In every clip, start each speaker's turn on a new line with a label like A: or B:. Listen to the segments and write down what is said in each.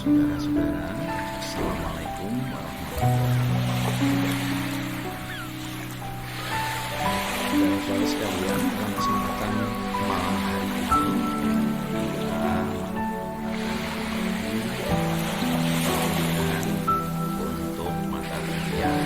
A: Saudara-saudara, Assalamualaikum warahmatullahi wabarakatuh. Saudara-saudara sekalian, dalam kesempatan malam hari ini kita untuk mata kuliah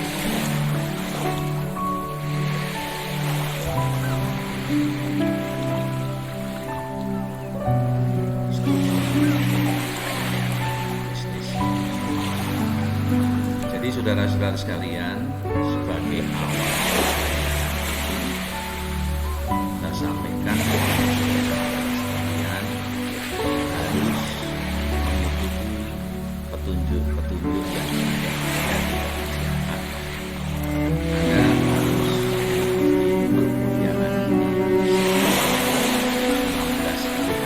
A: Jadi saudara-saudara sekalian, sebagai awal kita sampaikan kepada saudara-saudara sekalian harus mengikuti petunjuk-petunjuk yang sudah ada di masyarakat. Anda harus perkuliahan ini 16 kali.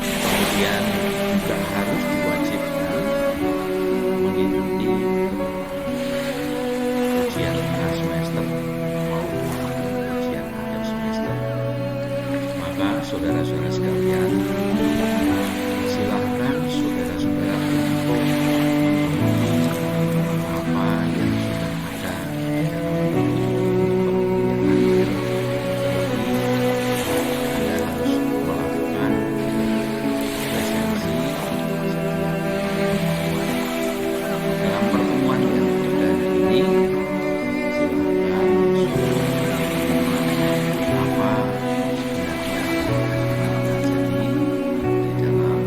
A: Kemudian juga harus diwajibkan mengikuti ujian tengah semester maupun ujian akhir semester. Maka saudara-saudara sekalian, silahkan saudara-saudara untuk apa yang sudah ada di dalam perkuliahan. Anda harus melakukan presensi dalam pertemuan yang perdana ini. Silakan apa sebenarnya di dalam yang melayakan bisnis. Perkenalan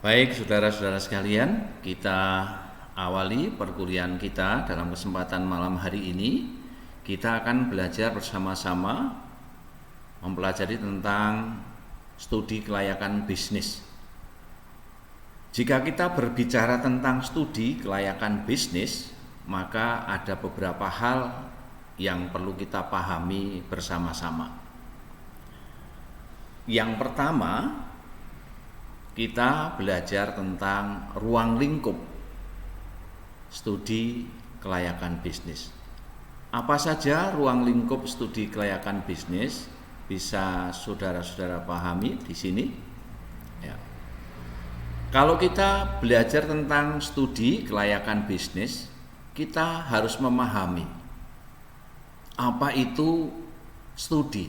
A: Baik, saudara-saudara sekalian, kita awali perkuliahan kita dalam kesempatan malam hari ini. Kita akan belajar bersama-sama mempelajari tentang studi kelayakan bisnis. Jika kita berbicara tentang studi kelayakan bisnis, maka ada beberapa hal yang perlu kita pahami bersama-sama. Yang pertama, kita belajar tentang ruang lingkup studi kelayakan bisnis. Apa saja ruang lingkup studi kelayakan bisnis? Bisa saudara-saudara pahami di sini? Ya. Kalau kita belajar tentang studi kelayakan bisnis, kita harus memahami apa itu studi.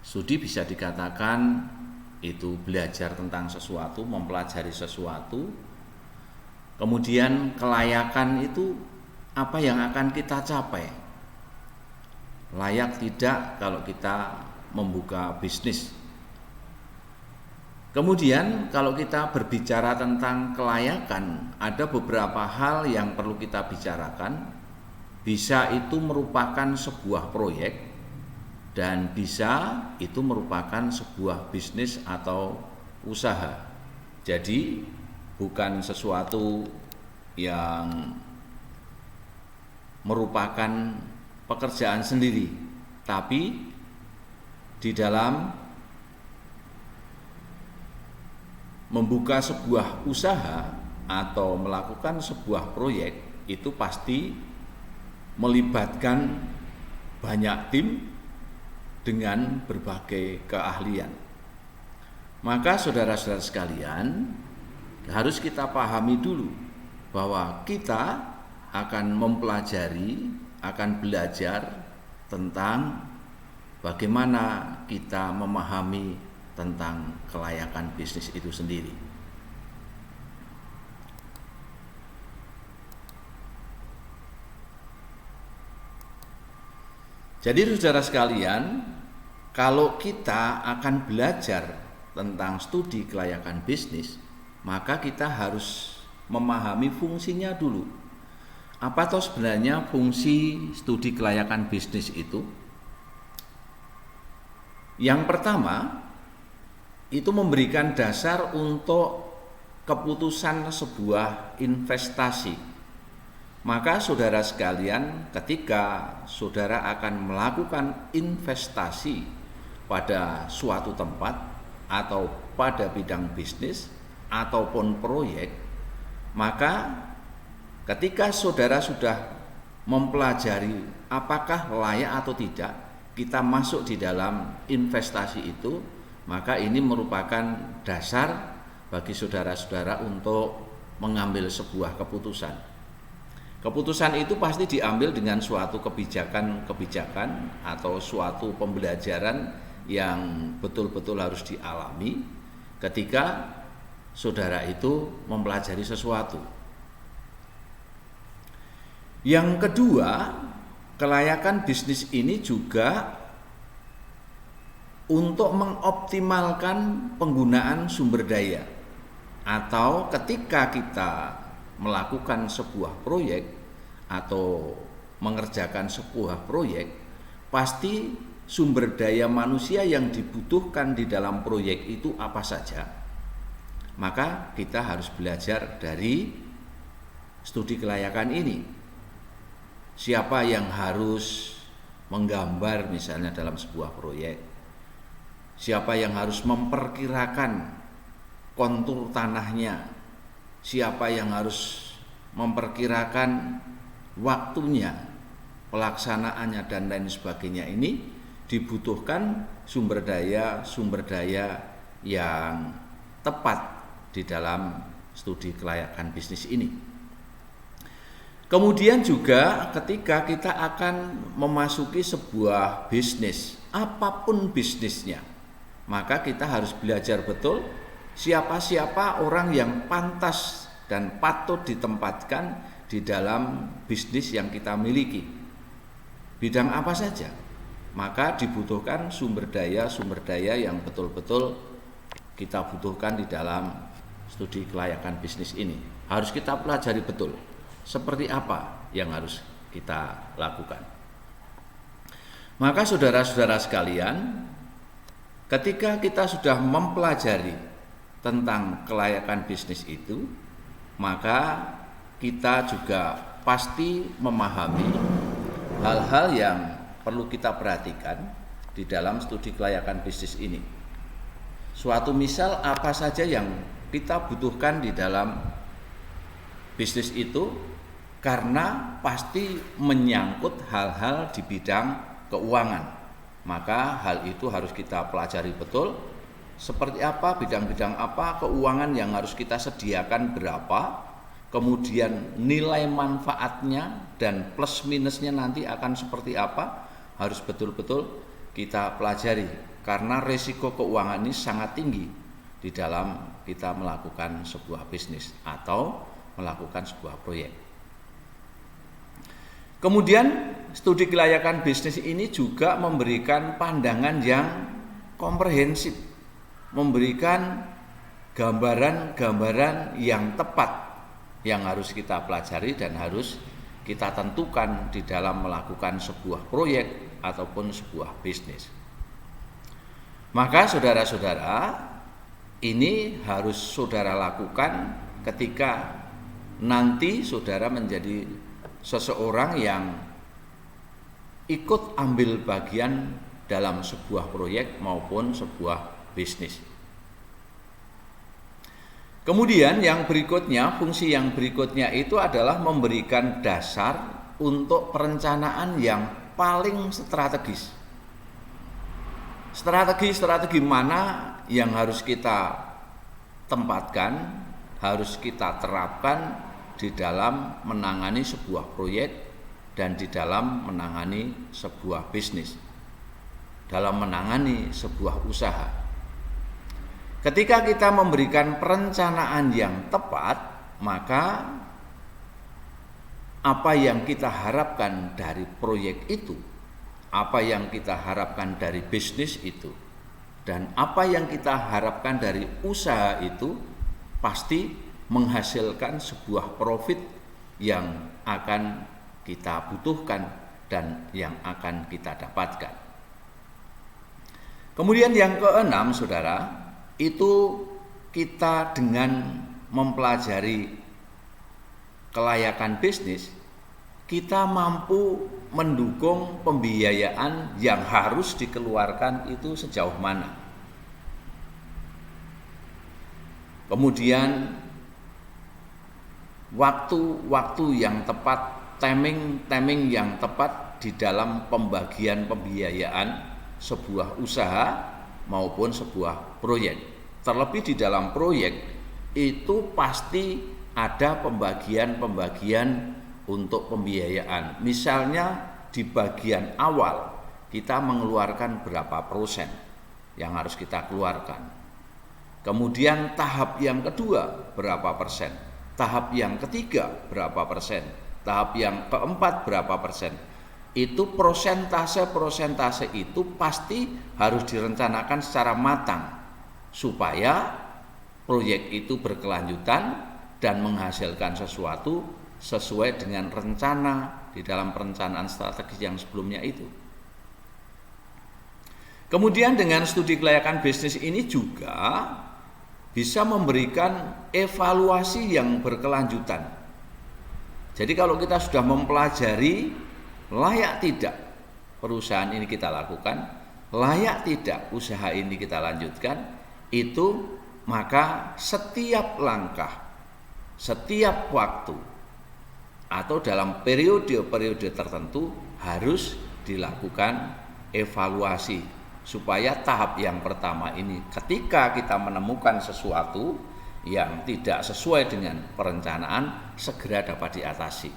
A: Studi bisa dikatakan itu belajar tentang sesuatu, mempelajari sesuatu. Kemudian kelayakan itu apa yang akan kita capai. Layak tidak kalau kita membuka bisnis. Kemudian kalau kita berbicara tentang kelayakan, ada beberapa hal yang perlu kita bicarakan. Bisa itu merupakan sebuah proyek, dan bisa itu merupakan sebuah bisnis atau usaha. Jadi bukan sesuatu yang merupakan pekerjaan sendiri, tapi di dalam membuka sebuah usaha atau melakukan sebuah proyek itu pasti melibatkan banyak tim dengan berbagai keahlian. Maka saudara-saudara sekalian, harus kita pahami dulu bahwa kita akan mempelajari, akan belajar tentang bagaimana kita memahami tentang kelayakan bisnis itu sendiri. Jadi saudara sekalian, kalau kita akan belajar tentang studi kelayakan bisnis, maka kita harus memahami fungsinya dulu. Apa toh sebenarnya fungsi studi kelayakan bisnis itu? Yang pertama, itu memberikan dasar untuk keputusan sebuah investasi. Maka saudara sekalian, ketika saudara akan melakukan investasi pada suatu tempat atau pada bidang bisnis ataupun proyek, maka ketika saudara sudah mempelajari apakah layak atau tidak kita masuk di dalam investasi itu, maka ini merupakan dasar bagi saudara-saudara untuk mengambil sebuah keputusan. Keputusan itu pasti diambil dengan suatu kebijakan atau suatu pembelajaran yang betul-betul harus dialami ketika saudara itu mempelajari sesuatu. Yang kedua, kelayakan bisnis ini juga untuk mengoptimalkan penggunaan sumber daya, atau ketika kita melakukan sebuah proyek atau mengerjakan sebuah proyek, pasti sumber daya manusia yang dibutuhkan di dalam proyek itu apa saja. Maka kita harus belajar dari studi kelayakan ini. Siapa yang harus menggambar misalnya dalam sebuah proyek, siapa yang harus memperkirakan kontur tanahnya, siapa yang harus memperkirakan waktunya, pelaksanaannya dan lain sebagainya. Ini dibutuhkan sumber daya yang tepat di dalam studi kelayakan bisnis ini. Kemudian juga ketika kita akan memasuki sebuah bisnis, apapun bisnisnya, maka kita harus belajar betul siapa-siapa orang yang pantas dan patut ditempatkan di dalam bisnis yang kita miliki. Bidang apa saja, maka dibutuhkan sumber daya yang betul-betul kita butuhkan di dalam studi kelayakan bisnis ini. Harus kita pelajari betul seperti apa yang harus kita lakukan. Maka saudara-saudara sekalian, ketika kita sudah mempelajari tentang kelayakan bisnis itu, maka kita juga pasti memahami hal-hal yang perlu kita perhatikan di dalam studi kelayakan bisnis ini. Suatu misal apa saja yang kita butuhkan di dalam bisnis itu, karena pasti menyangkut hal-hal di bidang keuangan. Maka hal itu harus kita pelajari betul. Seperti apa, bidang-bidang apa, keuangan yang harus kita sediakan berapa, kemudian nilai manfaatnya dan plus minusnya nanti akan seperti apa, harus betul-betul kita pelajari. Karena risiko keuangan ini sangat tinggi di dalam kita melakukan sebuah bisnis atau melakukan sebuah proyek. Kemudian studi kelayakan bisnis ini juga memberikan pandangan yang komprehensif, memberikan gambaran-gambaran yang tepat yang harus kita pelajari dan harus kita tentukan di dalam melakukan sebuah proyek ataupun sebuah bisnis. Maka saudara-saudara, ini harus saudara lakukan ketika nanti saudara menjadi seseorang yang ikut ambil bagian dalam sebuah proyek maupun sebuah bisnis. Kemudian yang berikutnya, fungsi yang berikutnya itu adalah memberikan dasar untuk perencanaan yang paling strategis. Strategi-strategi mana yang harus kita tempatkan, harus kita terapkan di dalam menangani sebuah proyek dan di dalam menangani sebuah bisnis, dalam menangani sebuah usaha. Ketika kita memberikan perencanaan yang tepat, maka apa yang kita harapkan dari proyek itu, apa yang kita harapkan dari bisnis itu, dan apa yang kita harapkan dari usaha itu pasti menghasilkan sebuah profit yang akan kita butuhkan dan yang akan kita dapatkan. Kemudian yang keenam, saudara, itu kita dengan mempelajari kelayakan bisnis, kita mampu mendukung pembiayaan yang harus dikeluarkan itu sejauh mana. Kemudian waktu-waktu yang tepat, timing yang tepat di dalam pembagian pembiayaan sebuah usaha maupun sebuah proyek. Terlebih di dalam proyek itu pasti ada pembagian-pembagian untuk pembiayaan. Misalnya di bagian awal kita mengeluarkan berapa persen yang harus kita keluarkan. Kemudian tahap yang kedua berapa persen, tahap yang ketiga berapa persen, tahap yang keempat berapa persen. Itu persentase itu pasti harus direncanakan secara matang supaya proyek itu berkelanjutan dan menghasilkan sesuatu sesuai dengan rencana di dalam perencanaan strategi yang sebelumnya itu. Kemudian dengan studi kelayakan bisnis ini juga bisa memberikan evaluasi yang berkelanjutan. Jadi kalau kita sudah mempelajari layak tidak perusahaan ini kita lakukan, layak tidak usaha ini kita lanjutkan, itu maka setiap langkah, setiap waktu atau dalam periode-periode tertentu harus dilakukan evaluasi supaya tahap yang pertama ini ketika kita menemukan sesuatu yang tidak sesuai dengan perencanaan segera dapat diatasi,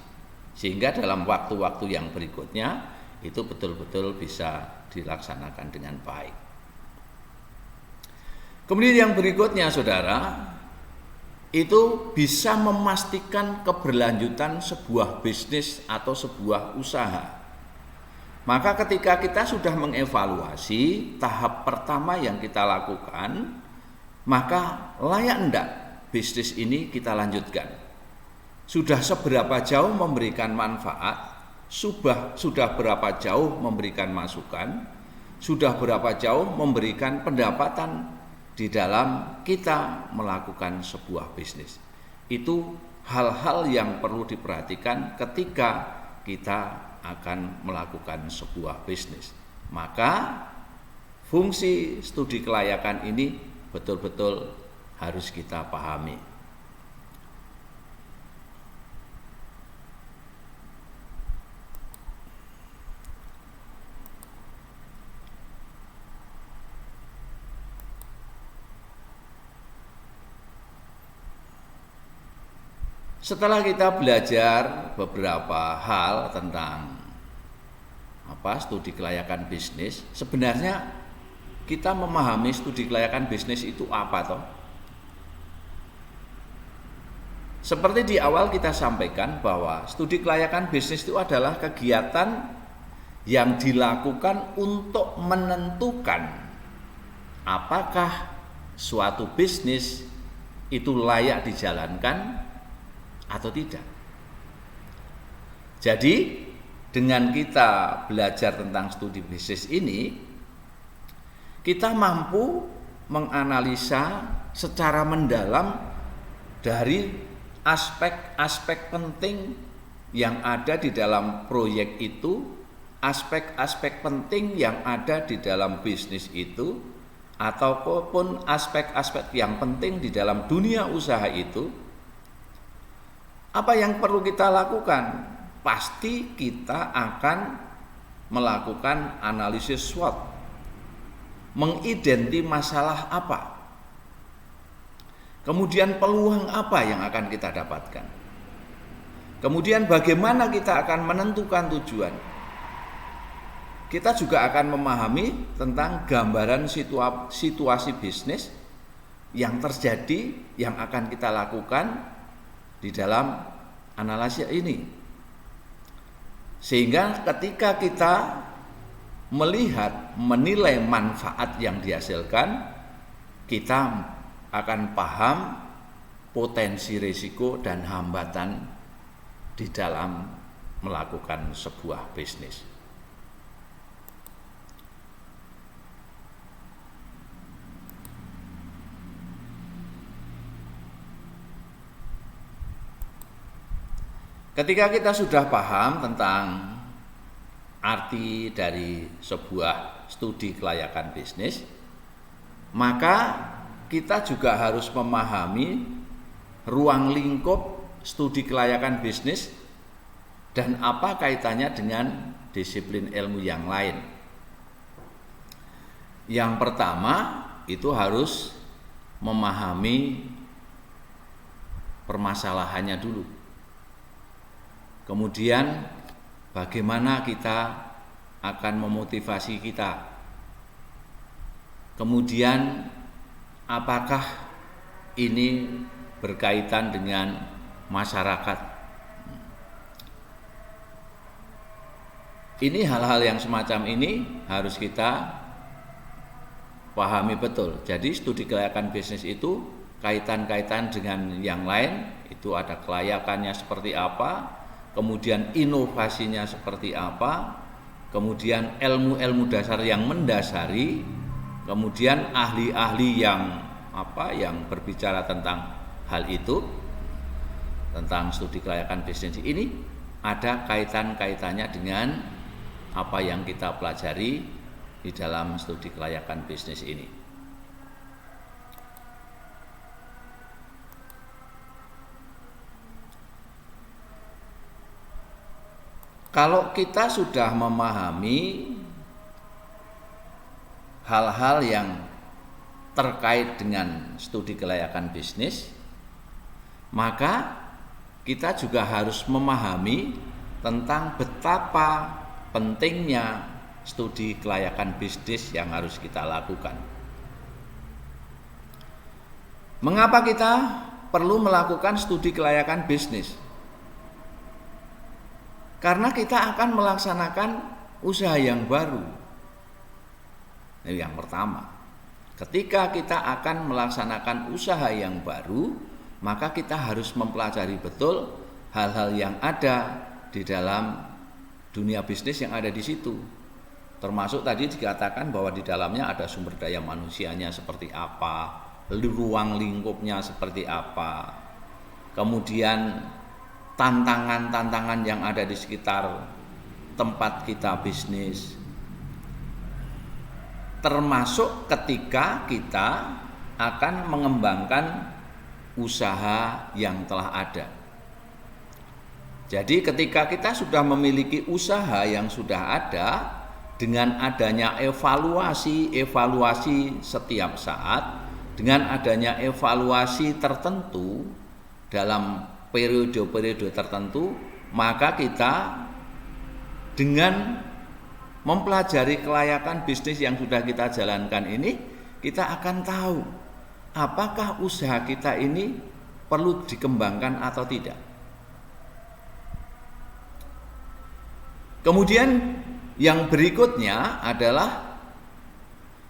A: sehingga dalam waktu-waktu yang berikutnya itu betul-betul bisa dilaksanakan dengan baik. Kemudian yang berikutnya, saudara, itu bisa memastikan keberlanjutan sebuah bisnis atau sebuah usaha. Maka ketika kita sudah mengevaluasi tahap pertama yang kita lakukan, maka layak enggak bisnis ini kita lanjutkan? Sudah seberapa jauh memberikan manfaat? Sudah berapa jauh memberikan masukan? Sudah berapa jauh memberikan pendapatan di dalam kita melakukan sebuah bisnis? Itu hal-hal yang perlu diperhatikan ketika kita akan melakukan sebuah bisnis. Maka fungsi studi kelayakan ini betul-betul harus kita pahami. Setelah kita belajar beberapa hal tentang studi kelayakan bisnis, sebenarnya kita memahami studi kelayakan bisnis itu apa toh? Seperti di awal kita sampaikan bahwa studi kelayakan bisnis itu adalah kegiatan yang dilakukan untuk menentukan apakah suatu bisnis itu layak dijalankan atau tidak. Jadi dengan kita belajar tentang studi bisnis ini, kita mampu menganalisa secara mendalam dari aspek-aspek penting yang ada di dalam proyek itu, aspek-aspek penting yang ada di dalam bisnis itu, ataupun aspek-aspek yang penting di dalam dunia usaha itu. Apa yang perlu kita lakukan? Pasti kita akan melakukan analisis SWOT. mengidenti masalah apa, kemudian peluang apa yang akan kita dapatkan, kemudian bagaimana kita akan menentukan tujuan. Kita juga akan memahami tentang gambaran situasi bisnis yang terjadi, yang akan kita lakukan di dalam analisis ini. Sehingga ketika kita melihat, menilai manfaat yang dihasilkan, kita akan paham potensi risiko dan hambatan di dalam melakukan sebuah bisnis. Ketika kita sudah paham tentang arti dari sebuah studi kelayakan bisnis, maka kita juga harus memahami ruang lingkup studi kelayakan bisnis dan apa kaitannya dengan disiplin ilmu yang lain. Yang pertama itu harus memahami permasalahannya dulu. Kemudian bagaimana kita akan memotivasi kita. Kemudian apakah ini berkaitan dengan masyarakat. Ini hal-hal yang semacam ini harus kita pahami betul. Jadi studi kelayakan bisnis itu kaitan-kaitan dengan yang lain, itu ada kelayakannya seperti apa, kemudian inovasinya seperti apa, kemudian ilmu-ilmu dasar yang mendasari, kemudian ahli-ahli yang berbicara tentang hal itu, tentang studi kelayakan bisnis ini ada kaitan-kaitannya dengan apa yang kita pelajari di dalam studi kelayakan bisnis ini. Kalau kita sudah memahami hal-hal yang terkait dengan studi kelayakan bisnis, maka kita juga harus memahami tentang betapa pentingnya studi kelayakan bisnis yang harus kita lakukan. Mengapa kita perlu melakukan studi kelayakan bisnis? Karena kita akan melaksanakan usaha yang baru. Ini yang pertama. Ketika kita akan melaksanakan usaha yang baru, maka kita harus mempelajari betul hal-hal yang ada di dalam dunia bisnis yang ada di situ. Termasuk tadi dikatakan bahwa di dalamnya ada sumber daya manusianya seperti apa, ruang lingkupnya seperti apa, kemudian tantangan-tantangan yang ada di sekitar tempat kita bisnis, termasuk ketika kita akan mengembangkan usaha yang telah ada. Jadi ketika kita sudah memiliki usaha yang sudah ada, dengan adanya evaluasi setiap saat, dengan adanya evaluasi tertentu dalam periode-periode tertentu, maka kita dengan mempelajari kelayakan bisnis yang sudah kita jalankan ini, kita akan tahu apakah usaha kita ini perlu dikembangkan atau tidak. Kemudian yang berikutnya adalah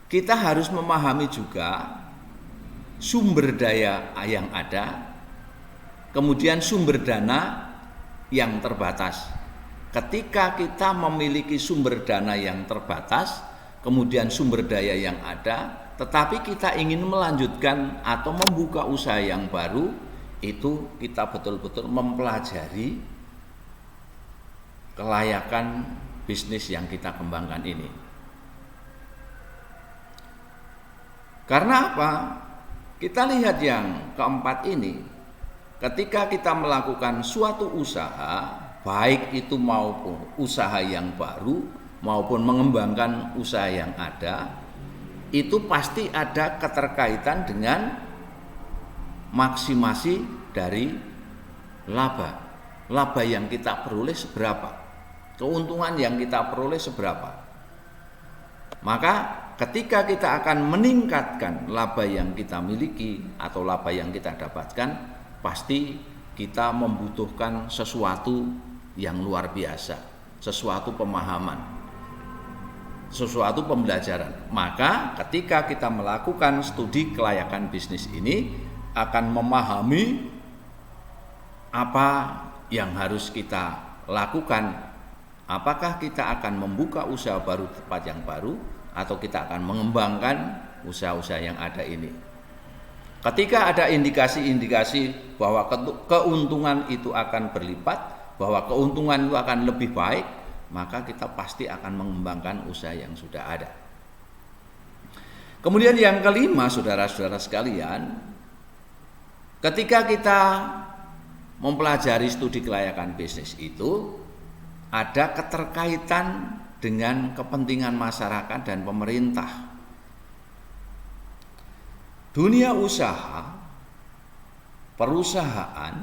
A: kita harus memahami juga sumber daya yang ada, kemudian sumber dana yang terbatas. Ketika kita memiliki sumber dana yang terbatas, kemudian sumber daya yang ada, tetapi kita ingin melanjutkan atau membuka usaha yang baru, itu kita betul-betul mempelajari kelayakan bisnis yang kita kembangkan ini. Karena apa? Kita lihat yang keempat ini, ketika kita melakukan suatu usaha, baik itu maupun usaha yang baru maupun mengembangkan usaha yang ada, itu pasti ada keterkaitan dengan maksimasi dari laba. Laba yang kita peroleh seberapa? Keuntungan yang kita peroleh seberapa? Maka ketika kita akan meningkatkan laba yang kita miliki atau laba yang kita dapatkan, pasti kita membutuhkan sesuatu yang luar biasa, sesuatu pemahaman, sesuatu pembelajaran. Maka ketika kita melakukan studi kelayakan bisnis ini akan memahami apa yang harus kita lakukan. Apakah kita akan membuka usaha baru di tempat yang baru atau kita akan mengembangkan usaha-usaha yang ada ini. Ketika ada indikasi-indikasi bahwa keuntungan itu akan berlipat, bahwa keuntungan itu akan lebih baik, maka kita pasti akan mengembangkan usaha yang sudah ada. Kemudian yang kelima, saudara-saudara sekalian, ketika kita mempelajari studi kelayakan bisnis itu, ada keterkaitan dengan kepentingan masyarakat dan pemerintah. Dunia usaha, perusahaan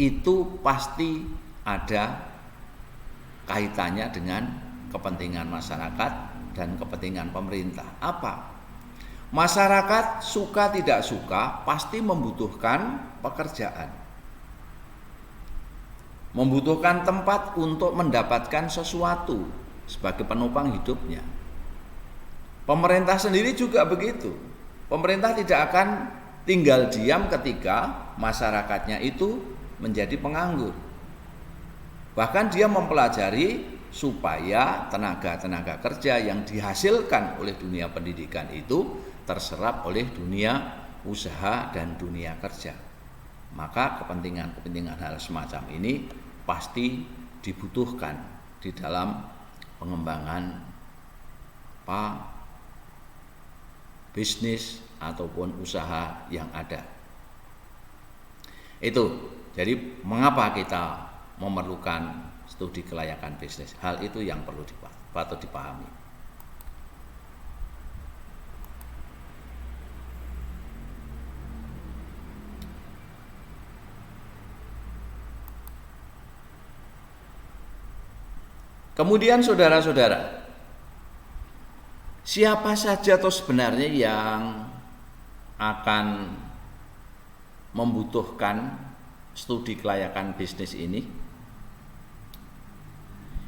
A: itu pasti ada kaitannya dengan kepentingan masyarakat dan kepentingan pemerintah. Apa? Masyarakat suka tidak suka pasti membutuhkan pekerjaan, membutuhkan tempat untuk mendapatkan sesuatu sebagai penopang hidupnya. Pemerintah sendiri juga begitu. Pemerintah tidak akan tinggal diam ketika masyarakatnya itu menjadi penganggur. Bahkan dia mempelajari supaya tenaga-tenaga kerja yang dihasilkan oleh dunia pendidikan itu terserap oleh dunia usaha dan dunia kerja. Maka kepentingan-kepentingan hal semacam ini pasti dibutuhkan di dalam pengembangan bisnis ataupun usaha yang ada. Itu, jadi mengapa kita memerlukan studi kelayakan bisnis? Hal itu yang perlu patut dipahami. Kemudian saudara-saudara, siapa saja toh sebenarnya yang akan membutuhkan studi kelayakan bisnis ini?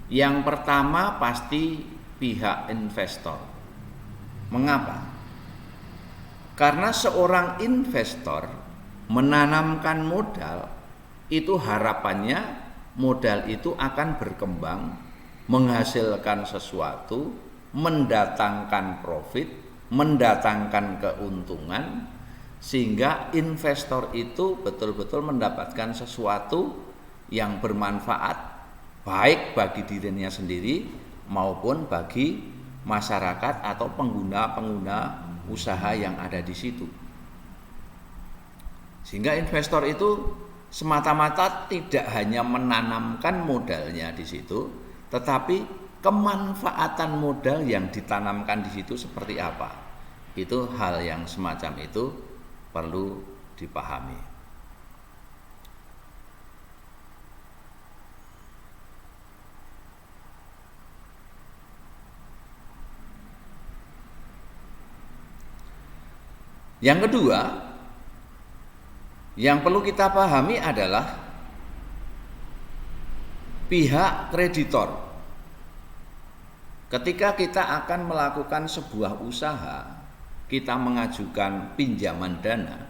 A: Yang pertama pasti pihak investor. Mengapa? Karena seorang investor menanamkan modal, itu harapannya modal itu akan berkembang, menghasilkan sesuatu, mendatangkan profit, mendatangkan keuntungan, sehingga investor itu betul-betul mendapatkan sesuatu yang bermanfaat baik bagi dirinya sendiri maupun bagi masyarakat atau pengguna-pengguna usaha yang ada di situ. Sehingga investor itu semata-mata tidak hanya menanamkan modalnya di situ, tetapi kemanfaatan modal yang ditanamkan di situ seperti apa. Itu hal yang semacam itu perlu dipahami. Yang kedua, yang perlu kita pahami adalah pihak kreditor. Ketika kita akan melakukan sebuah usaha, kita mengajukan pinjaman dana,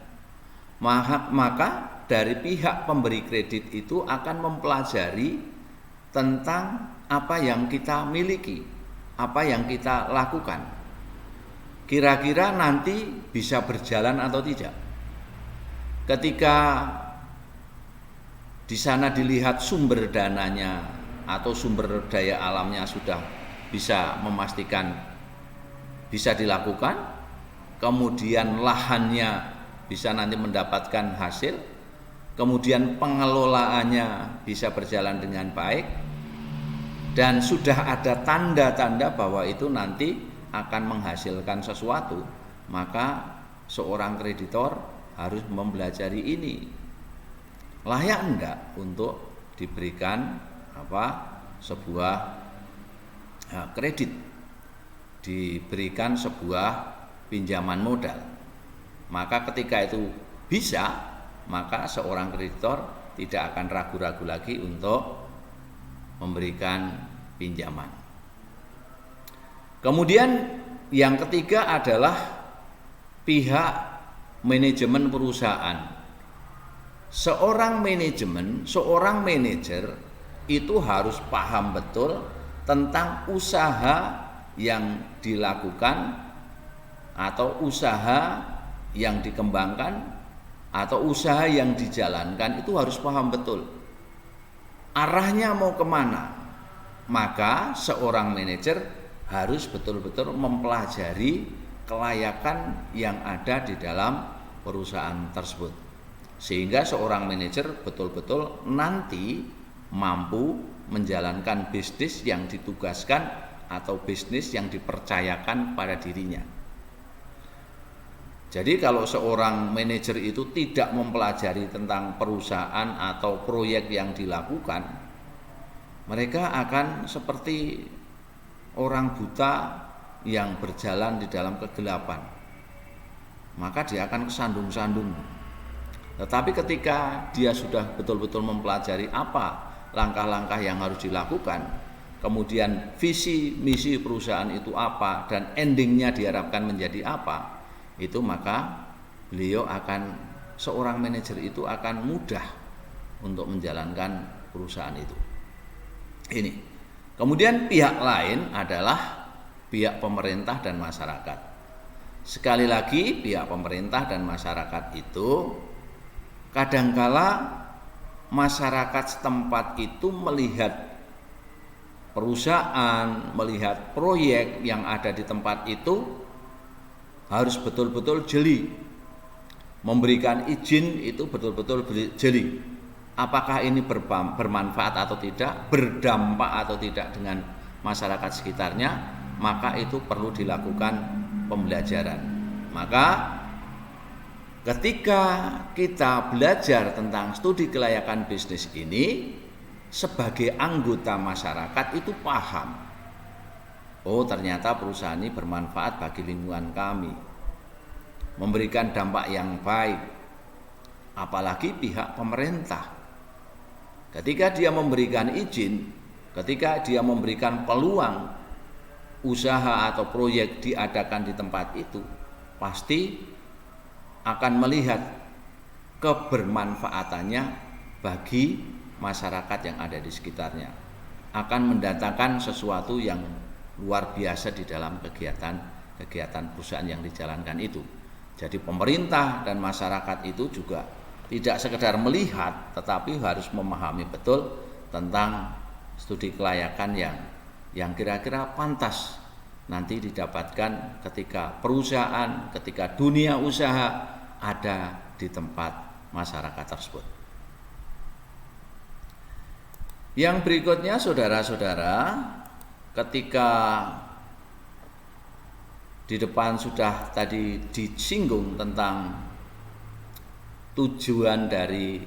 A: maka dari pihak pemberi kredit itu akan mempelajari tentang apa yang kita miliki, apa yang kita lakukan. Kira-kira nanti bisa berjalan atau tidak. Ketika di sana dilihat sumber dananya atau sumber daya alamnya sudah bisa memastikan bisa dilakukan, kemudian lahannya bisa nanti mendapatkan hasil, kemudian pengelolaannya bisa berjalan dengan baik, dan sudah ada tanda-tanda bahwa itu nanti akan menghasilkan sesuatu, maka seorang kreditor harus mempelajari ini. Layak enggak untuk diberikan sebuah kredit, diberikan sebuah pinjaman modal. Maka ketika itu bisa, maka seorang kreditor tidak akan ragu-ragu lagi untuk memberikan pinjaman. Kemudian yang ketiga adalah pihak manajemen perusahaan. Seorang manajer itu harus paham betul tentang usaha yang dilakukan atau usaha yang dikembangkan atau usaha yang dijalankan, itu harus paham betul arahnya mau kemana. Maka seorang manajer harus betul-betul mempelajari kelayakan yang ada di dalam perusahaan tersebut, sehingga seorang manajer betul-betul nanti mampu menjalankan bisnis yang ditugaskan atau bisnis yang dipercayakan pada dirinya. Jadi kalau seorang manajer itu tidak mempelajari tentang perusahaan atau proyek yang dilakukan, mereka akan seperti orang buta yang berjalan di dalam kegelapan. Maka dia akan kesandung-sandung. Tetapi ketika dia sudah betul-betul mempelajari apa langkah-langkah yang harus dilakukan, kemudian visi misi perusahaan itu apa dan endingnya diharapkan menjadi apa, itu maka seorang manajer itu akan mudah untuk menjalankan perusahaan itu. Ini. Kemudian pihak lain adalah pihak pemerintah dan masyarakat. Sekali lagi, pihak pemerintah dan masyarakat itu kadangkala masyarakat setempat itu melihat perusahaan, melihat proyek yang ada di tempat itu harus betul-betul jeli. Memberikan izin itu betul-betul jeli. Apakah ini bermanfaat atau tidak, berdampak atau tidak dengan masyarakat sekitarnya, maka itu perlu dilakukan pembelajaran. Maka ketika kita belajar tentang studi kelayakan bisnis ini, sebagai anggota masyarakat itu paham, oh ternyata perusahaan ini bermanfaat bagi lingkungan kami, memberikan dampak yang baik. Apalagi pihak pemerintah, ketika dia memberikan izin, ketika dia memberikan peluang usaha atau proyek diadakan di tempat itu, pasti akan melihat kebermanfaatannya bagi masyarakat yang ada di sekitarnya, akan mendatangkan sesuatu yang luar biasa di dalam kegiatan perusahaan yang dijalankan itu. Jadi pemerintah dan masyarakat itu juga tidak sekedar melihat, tetapi harus memahami betul tentang studi kelayakan yang kira-kira pantas nanti didapatkan ketika perusahaan, ketika dunia usaha ada di tempat masyarakat tersebut. Yang berikutnya, saudara-saudara, ketika di depan sudah tadi disinggung tentang tujuan dari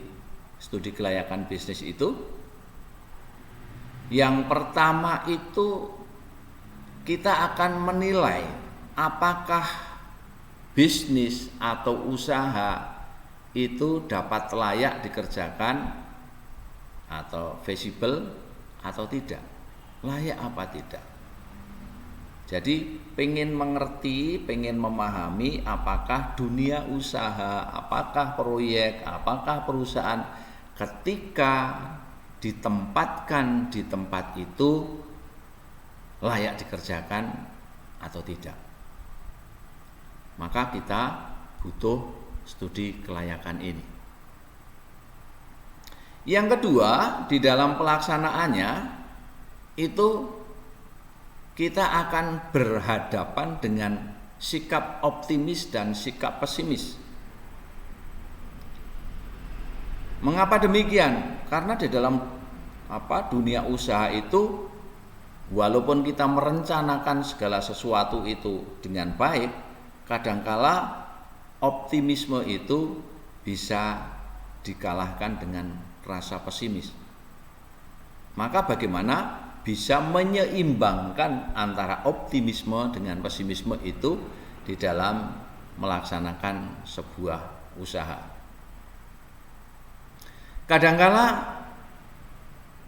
A: studi kelayakan bisnis itu, yang pertama itu kita akan menilai apakah bisnis atau usaha itu dapat layak dikerjakan atau feasible atau tidak, layak apa tidak. Jadi pengen mengerti, pengen memahami apakah dunia usaha, apakah proyek, apakah perusahaan ketika ditempatkan di tempat itu layak dikerjakan atau tidak. Maka kita butuh studi kelayakan ini. Yang kedua, di dalam pelaksanaannya itu kita akan berhadapan dengan sikap optimis dan sikap pesimis. Mengapa demikian? Karena di dalam dunia usaha itu Walaupun kita merencanakan segala sesuatu itu dengan baik, kadangkala optimisme itu bisa dikalahkan dengan rasa pesimis. Maka bagaimana bisa menyeimbangkan antara optimisme dengan pesimisme itu di dalam melaksanakan sebuah usaha. Kadangkala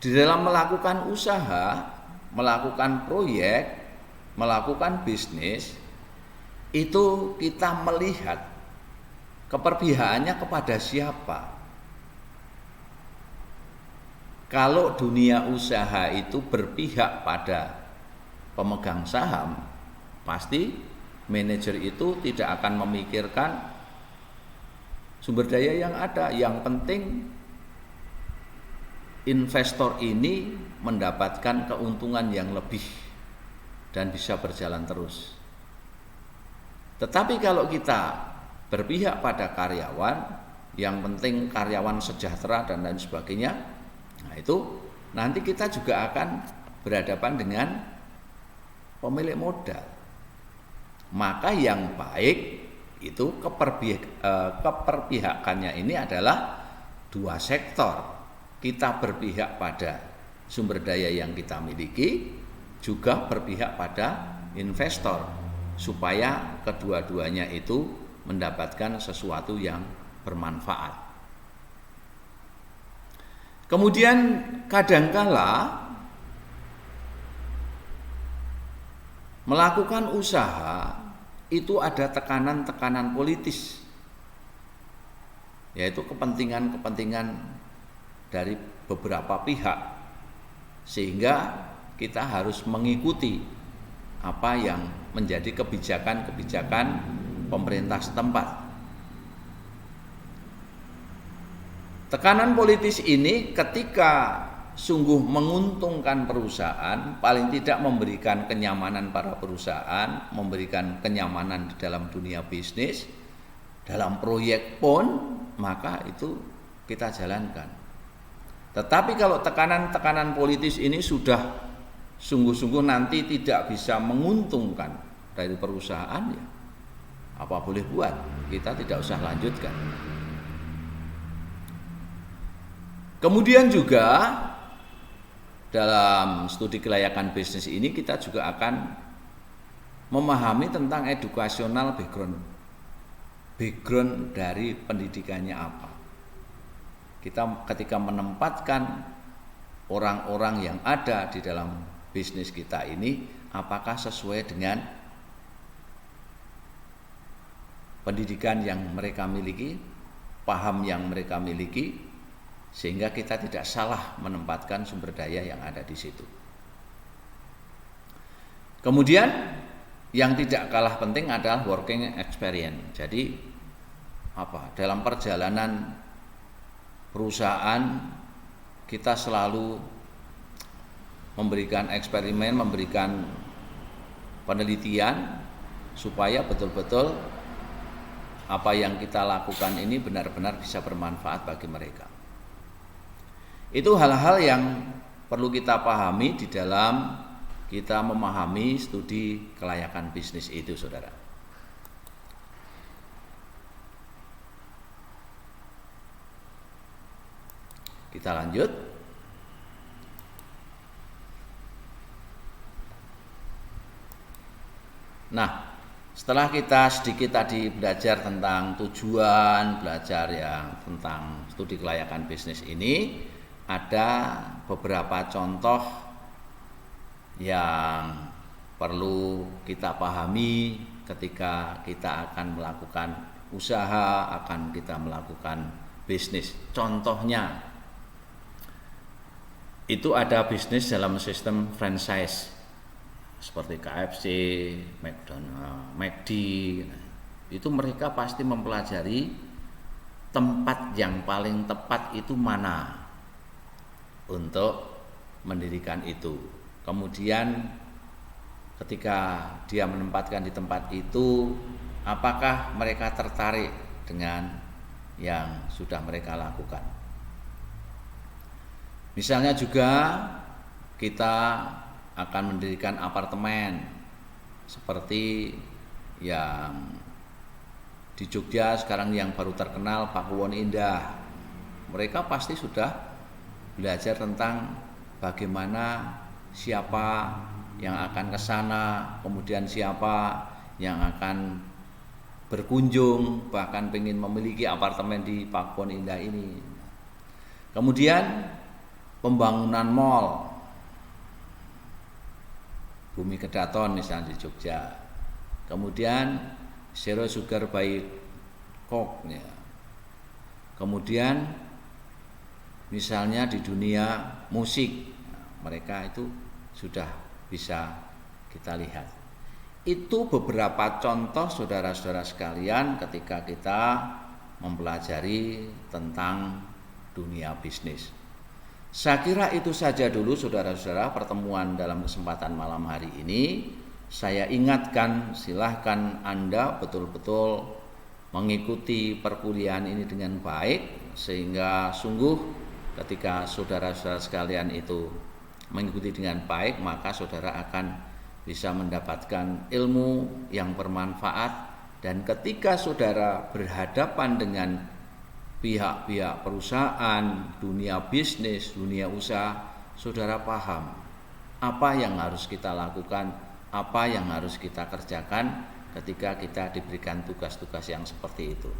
A: di dalam melakukan usaha, melakukan proyek, melakukan bisnis, itu kita melihat keperpihakannya kepada siapa. Kalau dunia usaha itu berpihak pada pemegang saham, pasti manajer itu tidak akan memikirkan sumber daya yang ada. Yang penting investor ini mendapatkan keuntungan yang lebih dan bisa berjalan terus. Tetapi kalau kita berpihak pada karyawan, yang penting karyawan sejahtera dan lain sebagainya, nah itu nanti kita juga akan berhadapan dengan pemilik modal. Maka yang baik itu keperpihakannya ini adalah dua sektor. Kita berpihak pada sumber daya yang kita miliki, juga berpihak pada investor, supaya kedua-duanya itu mendapatkan sesuatu yang bermanfaat. Kemudian kadangkala melakukan usaha itu ada tekanan-tekanan politis, yaitu kepentingan-kepentingan dari beberapa pihak, sehingga kita harus mengikuti apa yang menjadi kebijakan-kebijakan pemerintah setempat. Tekanan politis ini ketika sungguh menguntungkan perusahaan, paling tidak memberikan kenyamanan para perusahaan, memberikan kenyamanan di dalam dunia bisnis, dalam proyek pun, maka itu kita jalankan. Tetapi kalau tekanan-tekanan politis ini sudah sungguh-sungguh nanti tidak bisa menguntungkan dari perusahaan, ya apa boleh buat, kita tidak usah lanjutkan. Kemudian juga dalam studi kelayakan bisnis ini kita juga akan memahami tentang edukasional background dari pendidikannya apa. Kita ketika menempatkan orang-orang yang ada di dalam bisnis kita ini, apakah sesuai dengan pendidikan yang mereka miliki, paham yang mereka miliki, sehingga kita tidak salah menempatkan sumber daya yang ada di situ. Kemudian yang tidak kalah penting adalah working experience. Jadi dalam perjalanan perusahaan kita selalu memberikan eksperimen, memberikan penelitian supaya betul-betul apa yang kita lakukan ini benar-benar bisa bermanfaat bagi mereka. Itu hal-hal yang perlu kita pahami di dalam kita memahami studi kelayakan bisnis itu, saudara. Kita lanjut. Nah, setelah kita sedikit tadi belajar tentang tujuan, belajar yang tentang studi kelayakan bisnis ini, ada beberapa contoh yang perlu kita pahami ketika kita akan melakukan usaha, akan kita melakukan bisnis. Contohnya itu ada bisnis dalam sistem franchise seperti KFC, McDonald, McD. Itu mereka pasti mempelajari tempat yang paling tepat itu mana untuk mendirikan itu. Kemudian ketika dia menempatkan di tempat itu, apakah mereka tertarik dengan yang sudah mereka lakukan. Misalnya juga kita akan mendirikan apartemen seperti yang di Jogja sekarang yang baru terkenal Pakuwon Indah. Mereka pasti sudah belajar tentang bagaimana siapa yang akan ke sana, kemudian siapa yang akan berkunjung, bahkan ingin memiliki apartemen di Pakuwon Indah ini. Kemudian pembangunan mall, Bumi Kedaton misalnya di Jogja. Kemudian Zero Sugar by Coke ya. Kemudian misalnya di dunia musik, mereka itu sudah bisa kita lihat. Itu beberapa contoh saudara-saudara sekalian ketika kita mempelajari tentang dunia bisnis. Saya kira itu saja dulu saudara-saudara pertemuan dalam kesempatan malam hari ini. Saya ingatkan, silahkan Anda betul-betul mengikuti perkuliahan ini dengan baik, sehingga sungguh ketika saudara-saudara sekalian itu mengikuti dengan baik, maka saudara akan bisa mendapatkan ilmu yang bermanfaat. Dan ketika saudara berhadapan dengan pihak-pihak perusahaan, dunia bisnis, dunia usaha, saudara paham apa yang harus kita lakukan, apa yang harus kita kerjakan ketika kita diberikan tugas-tugas yang seperti itu.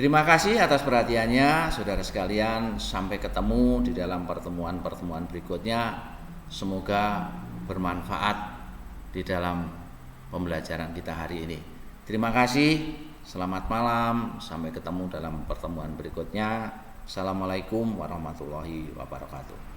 A: Terima kasih atas perhatiannya saudara sekalian. Sampai ketemu di dalam pertemuan-pertemuan berikutnya. Semoga bermanfaat di dalam pembelajaran kita hari ini. Terima kasih. Selamat malam. Sampai ketemu dalam pertemuan berikutnya. Assalamualaikum warahmatullahi wabarakatuh.